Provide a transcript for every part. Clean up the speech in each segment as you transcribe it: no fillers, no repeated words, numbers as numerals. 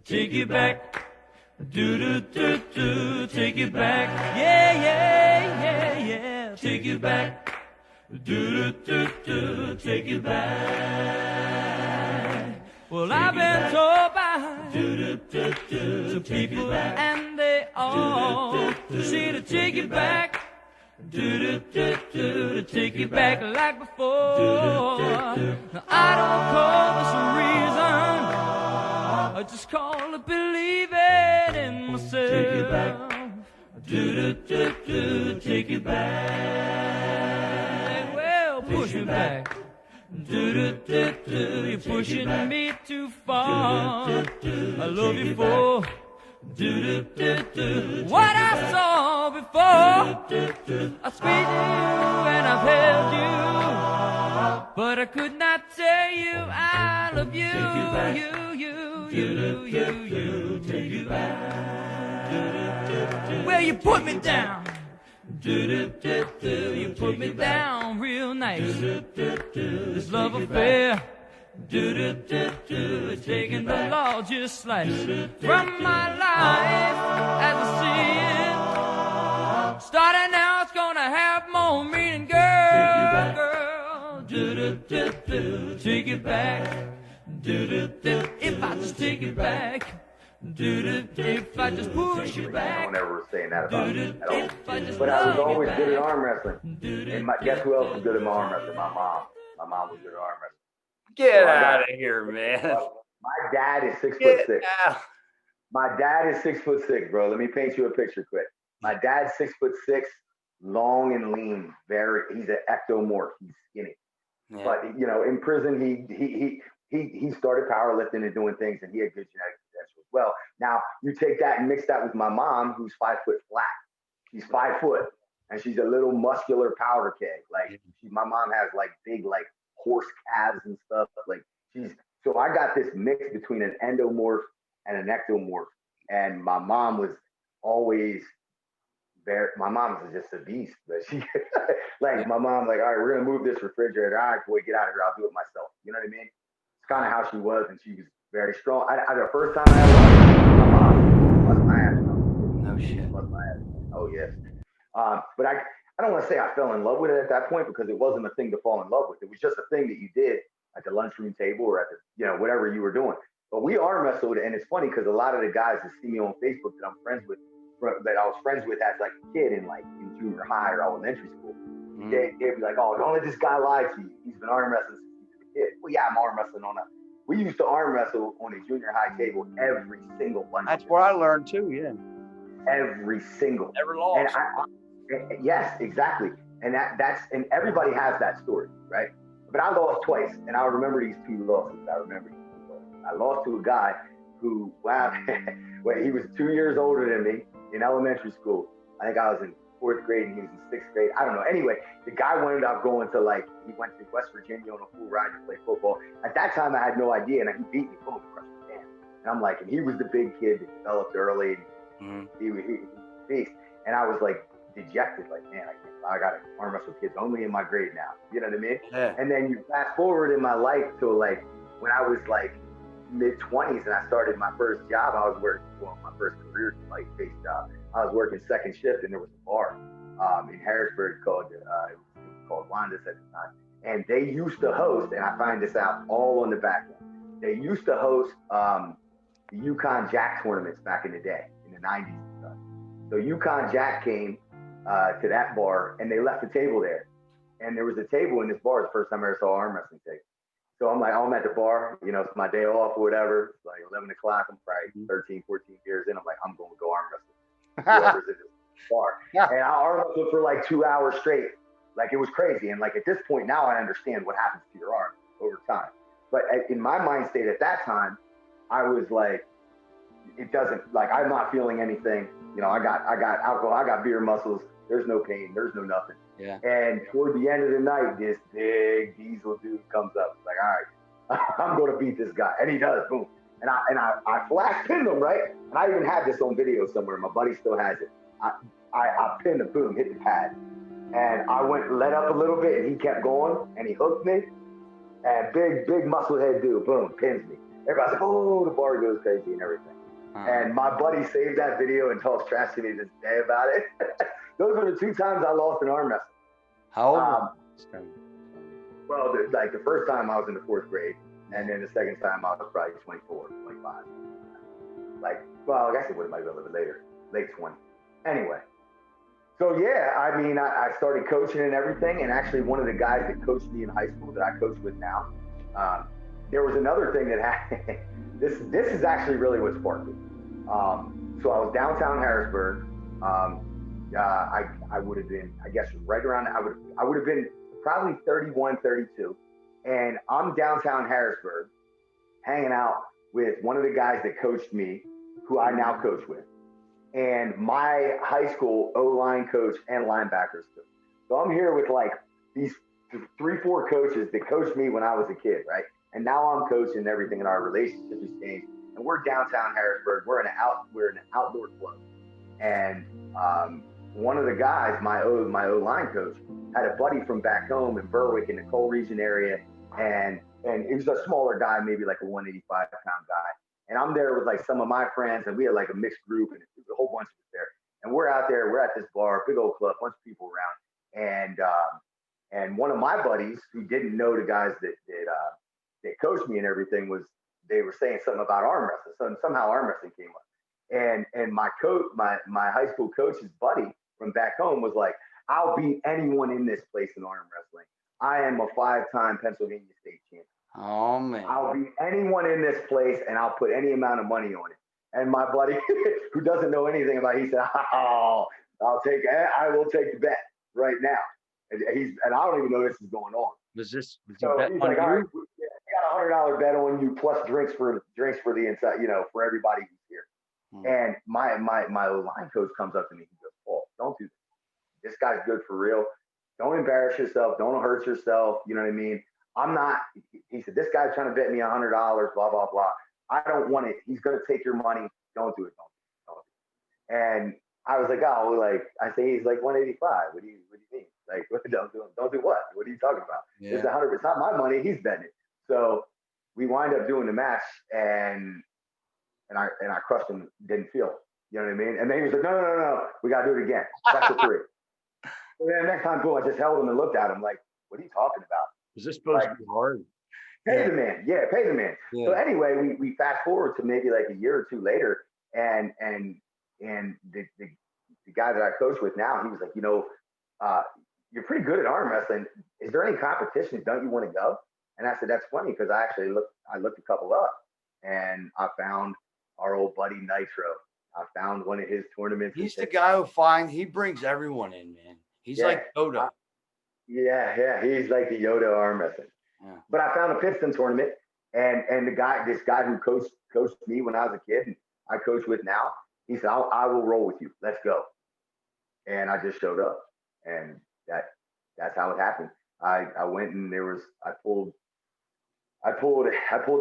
take it back. Do do do do, take it back. Yeah, yeah, yeah, yeah, take it back. Do do do do, take it back. Well, I've been told by some people, and they all say to take it back. Do to take it back like before. Now, I don't call this a reason, I just call it believing in myself. Take it back. Do take it back. Well, push it back. Do you're pushing me too far. I love you for what I saw before. I squeezed you and I've held you, but I could not tell you I love you. You take it back. Well, you put me down. You put me down real nice. This love affair, it's taking the largest slice from my life as I see it. Starting now, it's gonna have more meaning, girl. Take it back. If I just take it back. If I just push you back. I don't ever saying that about me at all. But I was always good at arm wrestling. And guess who else was good at my arm wrestling? My mom. My mom was good at arm wrestling. Get out of here, man. My dad is 6'6". Get out. My dad is 6'6", bro. Let me paint you a picture quick. My dad's 6'6", long and lean. He's an ectomorph. He's skinny. Yeah. But in prison, he started powerlifting and doing things, and he had good genetic potential as well. Now you take that and mix that with my mom, who's 5 foot flat. She's 5 foot, and she's a little muscular powder keg. Like my mom has like big like horse calves and stuff. Like so I got this mix between an endomorph and an ectomorph. And my mom was always there. My mom was just a beast. But she like my mom, like, all right, we're gonna move this refrigerator. All right, boy, get out of here. I'll do it myself. You know what I mean? It's kind of how she was, and she was very strong. The first time I ever my mom bust my ass. No shit. Bust my ass. Oh yes. But I don't want to say I fell in love with it at that point, because it wasn't a thing to fall in love with. It was just a thing that you did at the lunchroom table or at the, whatever you were doing. But we arm wrestled, and it's funny because a lot of the guys that see me on Facebook that I'm friends with, that I was friends with as like a kid in junior high or elementary school, they'd be like, "Oh, don't let this guy lie to you. He's been arm wrestling since he was a kid." Well, yeah, I'm arm wrestling we used to arm wrestle on a junior high table every single lunch. That's where I learned too, yeah. Every single. Never lost. Yes, exactly. And and everybody has that story, right? But I lost twice, and I remember these two losses. I lost to a guy who, well, he was 2 years older than me in elementary school. I think I was in 4th grade and he was in 6th grade. I don't know. Anyway, the guy ended up going to he went to West Virginia on a full ride to play football. At that time, I had no idea, and he beat me, boom, crushed my hand. And I'm like, and he was the big kid that developed early. He was beast. And I was like dejected, like, man, I got to arm wrestle kids only in my grade now. You know what I mean? Yeah. And then you fast forward in my life to when I was mid-20s and I started my first job. I was working my first career-based job. I was working second shift, and there was a bar in Harrisburg called Wanda's at the time. And they used to host, and I find this out all on the back end. They used to host the Yukon Jack tournaments back in the day, in the 90s and stuff. So Yukon Jack came to that bar, and they left the table there. And there was a table in this bar. The first time I ever saw arm wrestling take. So I'm at the bar, it's my day off or whatever. It's like 11 o'clock. I'm probably 13, 14 years in. I'm like, I'm going to go arm wrestling. Whoever's in this bar. Yeah. And I arm wrestled for 2 hours straight. It was crazy. And at this point now, I understand what happens to your arm over time. But in my mind state at that time, I was like, it doesn't, I'm not feeling anything. I got alcohol, I got beer muscles. There's no pain. There's no nothing. Yeah. And toward the end of the night, this big diesel dude comes up. It's like, all right, I'm going to beat this guy. And he does, boom. And I flash pinned him, right? And I even have this on video somewhere. My buddy still has it. I pinned him, boom, hit the pad. And I let up a little bit, and he kept going, and he hooked me. And big muscle head dude, boom, pins me. Everybody's like, oh, the bar goes crazy and everything. And my buddy saved that video and talks trash to me this day about it. Those were the 2 times I lost an arm wrestling. How old? Well, the first time I was in the 4th grade, and then the second time I was probably 24, 25. Well, I guess it would have been a little bit later, late 20. Anyway, so yeah, I mean, I started coaching and everything, and actually one of the guys that coached me in high school that I coach with now, there was another thing that happened. This is actually really what sparked it. So I was downtown Harrisburg. I would have been, I guess, right around. I would have been probably 31, 32, and I'm downtown Harrisburg, hanging out with one of the guys that coached me, who I now coach with, and my high school O-line coach and linebackers coach. So I'm here with like these 3-4 coaches that coached me when I was a kid, right? And now I'm coaching everything, and our relationship has changed. And we're downtown Harrisburg. We're in an outdoor club, and one of the guys, my O-line coach, had a buddy from back home in Berwick in the Cole region area, and he was a smaller guy, maybe like a 185-pound guy. And I'm there with like some of my friends, and we had like a mixed group, and a whole bunch of us there. And we're out there, we're at this bar, big old club, bunch of people around, and one of my buddies who didn't know the guys that coached me and everything they were saying something about arm wrestling. So somehow arm wrestling came up, and my coach, my high school coach's buddy from back home was like, I'll beat anyone in this place in arm wrestling. I am a 5-time Pennsylvania state champion. Oh man! I'll beat anyone in this place, and I'll put any amount of money on it. And my buddy, who doesn't know anything about it, he said, "Oh, I will take the bet right now." And I don't even know this is going on. Was he So bet he's on like, you? all right, we got $100 bet on you plus drinks for the inside, for everybody who's here. And my line coach comes up to me. He goes, "Paul, don't do this. This guy's good for real. Don't embarrass yourself. Don't hurt yourself. You know what I mean? I'm not." He said, "This guy's trying to bet me $100. Blah blah blah. I don't want it. He's gonna take your money. Don't do it. Don't do it." And I was like, "Oh, I say he's like 185. What do you mean? Like, don't do what? What are you talking about? Yeah. It's 100. It's not my money. He's betting it." So we wind up doing the match, and I crushed him. Didn't feel. You know what I mean? And then he was like, "No. We gotta do it again. That's the 3." And then the next time, boom, I just held him and looked at him like, "What are you talking about? Is this supposed to be hard?" Pay the man. Yeah, pay the man. Yeah. So anyway, we fast forward to maybe like a year or 2 later, and the guy that I coach with now, he was like, "You're pretty good at arm wrestling. Is there any competitions? Don't you want to go?" And I said, "That's funny, because I looked a couple up, and I found our old buddy Nitro. I found one of his tournaments. He's the guy he brings everyone in, man. He's like Yoda. Yeah. He's like the Yoda arm wrestling. Yeah. But I found a Piston tournament, and this guy who coached me when I was a kid, and I coach with now, he said, I will roll with you. Let's go. And I just showed up, and that's how it happened. I went, and I pulled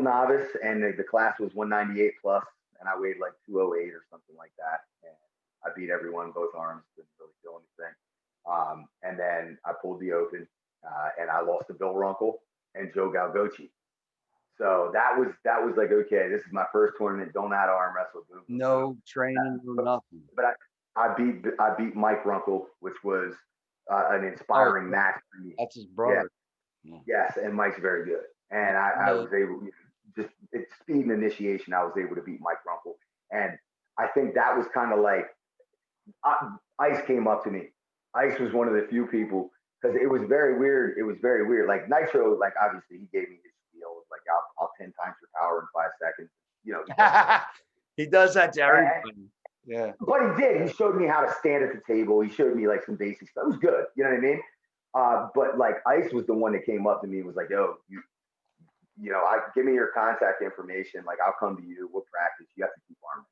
novice, and the class was 198 plus, and I weighed like 208 or something like that, and I beat everyone, both arms, didn't really feel anything. And then I pulled the open, and I lost to Bill Runkle and Joe Galgochi. So that was like, okay, this is my first tournament. Don't know how to arm wrestle. No training, no nothing. But I beat Mike Runkle, which was an inspiring match for me. That's his brother. Yeah. Yes, and Mike's very good. And I was able, just it's speed and initiation, I was able to beat Mike Runkle. And I think that was kind of like, Ice came up to me. Ice was one of the few people, because it was very weird. It was very weird. Like Nitro, like obviously he gave me his spiel, like I'll 10 times your power in 5 seconds. He does that to everybody. Yeah. But he did. He showed me how to stand at the table. He showed me like some basic stuff. It was good. You know what I mean? But like Ice was the one that came up to me and was like, "Yo, give me your contact information. Like I'll come to you. We'll practice. You have to keep arming."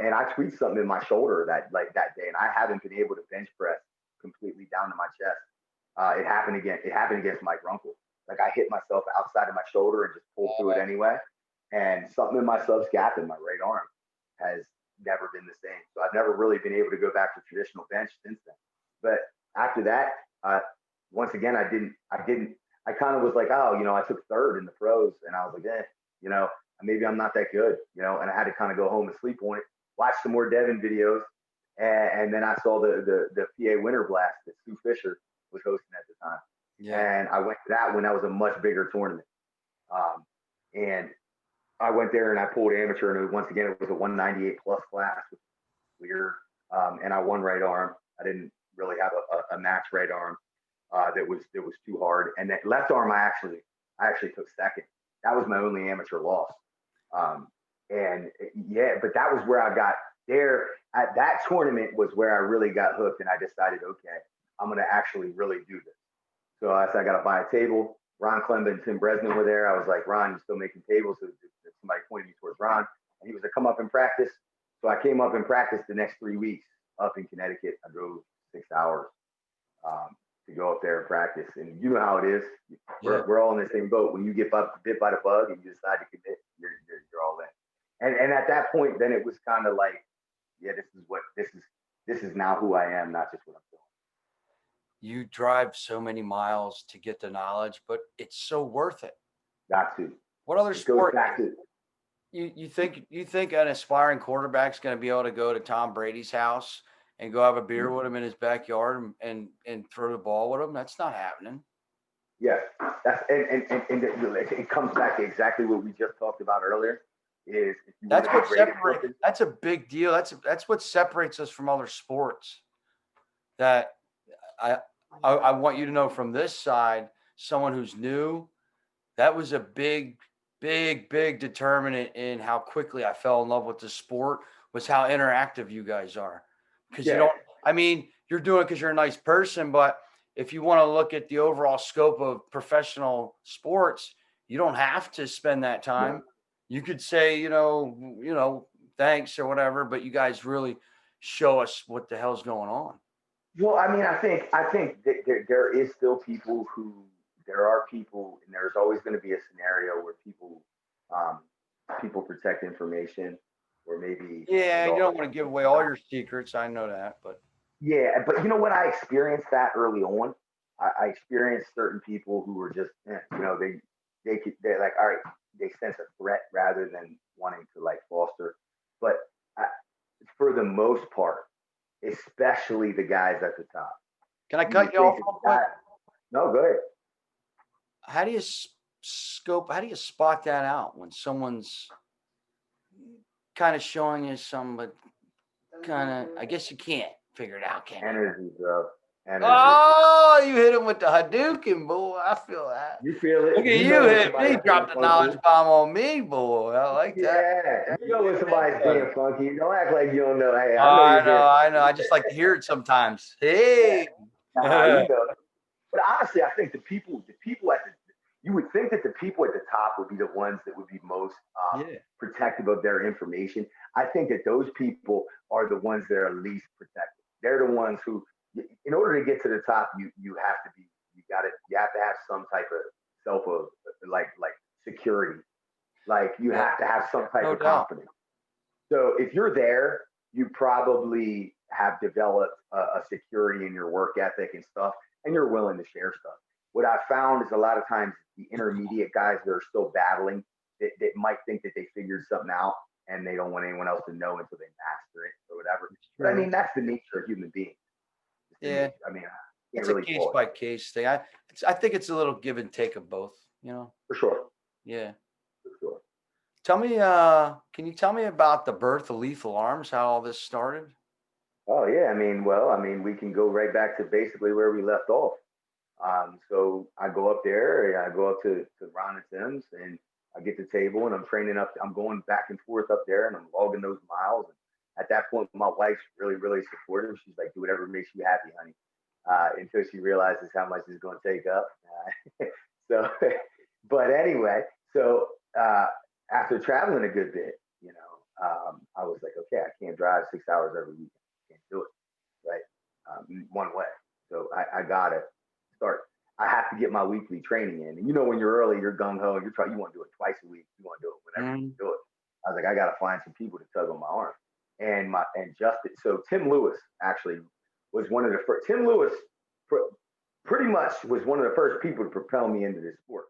And I tweaked something in my shoulder that day, and I haven't been able to bench press completely down to my chest. It happened again. It happened against Mike Runkle. Like I hit myself outside of my shoulder and just pulled through it anyway. And something in my subscap in my right arm has never been the same. So I've never really been able to go back to traditional bench since then. But after that, once again, I kind of was like, I took third in the pros, and I was like, you know, maybe I'm not that good, you know, and I had to kind of go home and sleep on it, watch some more Devin videos. And then I saw the PA Winter Blast that Sue Fisher was hosting at the time. Yeah. And I went to that when that was a much bigger tournament. And I went there and I pulled amateur, and once again, it was a 198 plus class, which was weird. And I won right arm. I didn't really have a max right arm that was too hard. And that left arm, I actually took second. That was my only amateur loss. And yeah, but that was where I got there. At that tournament was where I really got hooked, and I decided, okay, I'm gonna actually really do this. So I said I gotta buy a table. Ron Klemba and Tim Bresnan were there. I was like, Ron, you still making tables? So somebody pointed me towards Ron, and he was like, come up and practice. So I came up and practiced the next 3 weeks up in Connecticut. I drove 6 hours to go up there and practice. And you know how it is. We're all in the same boat. When you get bit by the bug and you decide to commit, you're all in. And at that point, then it was kind of like, yeah, this is now who I am, not just what I'm doing. You drive so many miles to get the knowledge, but it's so worth it. Got to. What other sport? Back to, you think an aspiring quarterback's going to be able to go to Tom Brady's house and go have a beer with him in his backyard and throw the ball with him? That's not happening. Yeah, that's and it comes back to exactly what we just talked about earlier. Is that's what separates. That's a big deal. That's what separates us from other sports. That I want you to know from this side, someone who's new, that was a big determinant in how quickly I fell in love with the sport, was how interactive you guys are. Because you don't, I mean, you're doing it because you're a nice person, but if you want to look at the overall scope of professional sports, you don't have to spend that time. Yeah. You could say, you know, thanks or whatever, but you guys really show us what the hell's going on. Well, I mean, I think that there is still people there are people, and there's always going to be a scenario where people protect information, or maybe. Yeah, you don't want to give away all your secrets. I know that, but. Yeah, but you know what? I experienced that early on. I experienced certain people who were just, they're like, all right, they sense a threat rather than wanting to like foster. But for the most part, especially the guys at the top. Can I cut you off real quick? No, go ahead. How do you spot that out when someone's kind of showing you some, but kind of, I guess you can't figure it out, can you? Energy, bro. Energy. Oh, you hit him with the Hadouken, boy. I feel that. You feel it. Look at you hit me, dropped the knowledge bomb on me, boy. I like that. Yeah, you know when somebody's being funky. Don't act like you don't know. Hey, I know. I just like to hear it sometimes. Hey. Yeah. But honestly, I think the people you would think that the people at the top would be the ones that would be most protective of their information. I think that those people are the ones that are least protective. They're the ones who, in order to get to the top, you have to have some type of like security. Like you have to have some type of confidence. So if you're there, you probably have developed a security in your work ethic and stuff, and you're willing to share stuff. What I found is a lot of times the intermediate guys that are still battling, that might think that they figured something out and they don't want anyone else to know until they master it or whatever. But I mean, that's the nature of human beings. Yeah. I mean, it's really a case by case thing. I think it's a little give and take of both, you know? For sure. Yeah. For sure. Tell me, can you tell me about the birth of Lethal Arms, how all this started? Oh, yeah. I mean, we can go right back to basically where we left off. So I go up there, I go up to Ron and Tim's, and I get the table, and I'm training up. I'm going back and forth up there, and I'm logging those miles. And at that point, my wife's really, really supportive. She's like, do whatever makes you happy, honey. Until she realizes how much it's going to take up. But anyway, so after traveling a good bit, I was like, okay, I can't drive 6 hours every week. I can't do it, right? One way. So I got to start. I have to get my weekly training in. And when you're early, you're gung ho, you want to do it twice a week. You want to do it whenever you do it. I was like, I got to find some people to tug on my arm. And Justin, so Tim Lewis actually was one of the first. Tim Lewis pretty much was one of the first people to propel me into this sport.